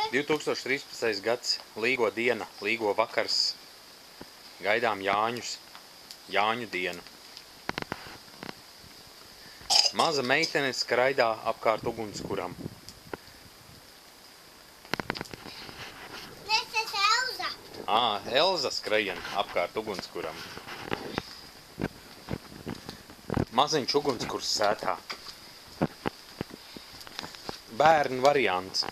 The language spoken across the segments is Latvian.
2013. gads, līgo diena, līgo vakars. Gaidām Jāņus, Jāņu dienu. Maza meitene skraidā apkārt ugunskuram. Tas Elza. Elza skrejien apkārt ugunskuram. Maziņš ugunskurs sētā. Bērnu variants.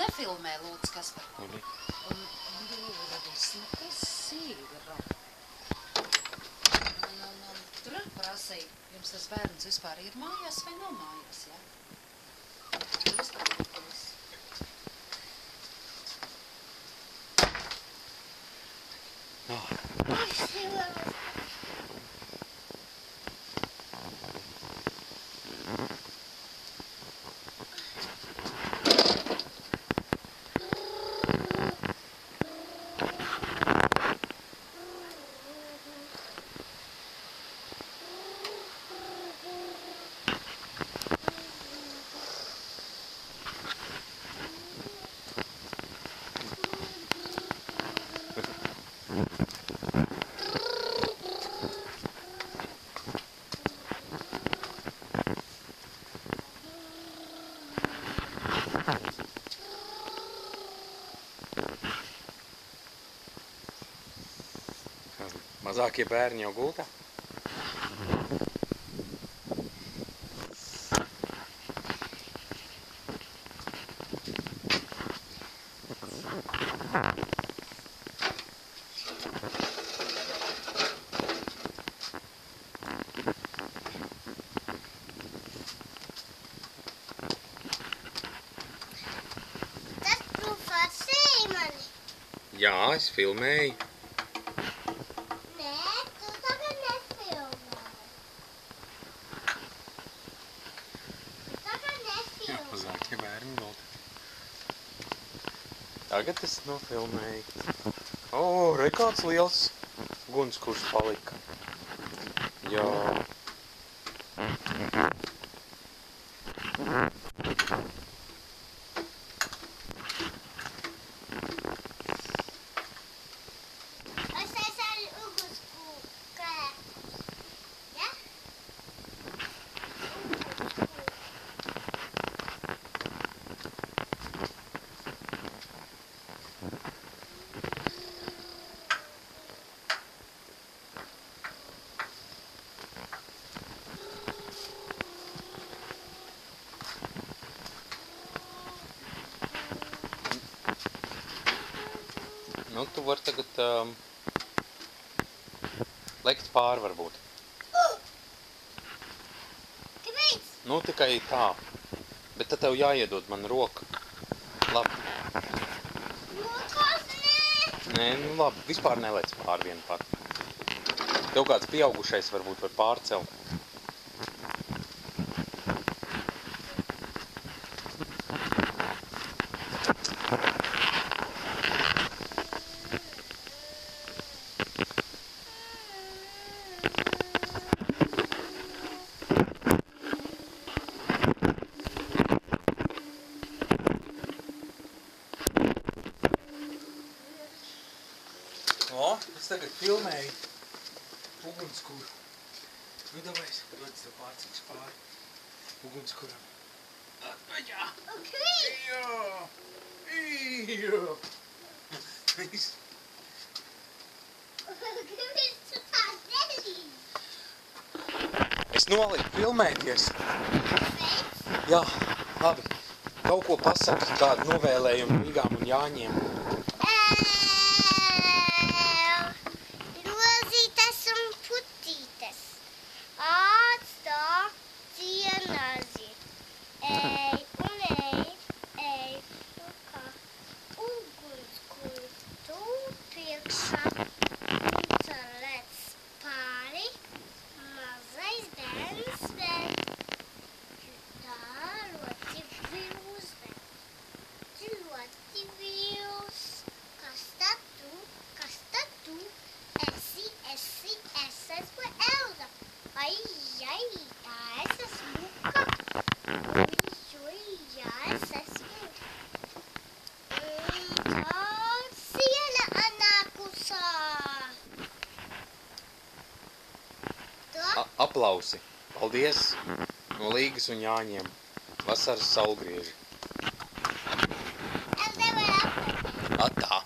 Nefilmē, lūdzu, Kaspar. Un Dūradis, kas ir? Tur prasīja, jums tas bērns vispār ir mājās vai nav mājās, jā? Jūs tāpēc. Mazākie bērni jau gultā. Tas tu fasēji mani. Jā, es filmēju. Nē, tu tagad nefilmē. Tagad nefilmē. Mazākie bērni gultā. Tagad es nofilmēju. Re kāds liels ugunskurs palika. Jā. Es esmu ar ugunskura. Ja? Nu, tu vari tagad lekt pāri varbūt. Kāpēc? Nu, tikai tā. Bet tad tev jāiedod man roka. Labi. Mokos nē. Nē, nu labi. Vispār nelec pāri vienu pat. Tev kāds pieaugušais varbūt var pārcelt. Es tagad filmēju ugunskuru. Nu, davai, dodas tev pārcīgs pāri ugunskuram. Atmaģā! Kāpēc? Jā! Kāpēc tu tā darīji? Es noliku filmēties. Kāpēc? Jā, labi. Kaut ko pasaki, kādu novēlējumu Rīgām un Jāņiem. Rozītes un putītes. Atstā cienazi. Ej un ej, ej. Nu kā ugunskura tu priekšā. Un tad lec pāri. Mazais bērns vēl. Tā ļoti viluzve. Ļoti viluzve. Aplausi. Paldies no Līgas un Jāņiem. Vasaras saulgrieži. Es nevaru apgūt. Atā.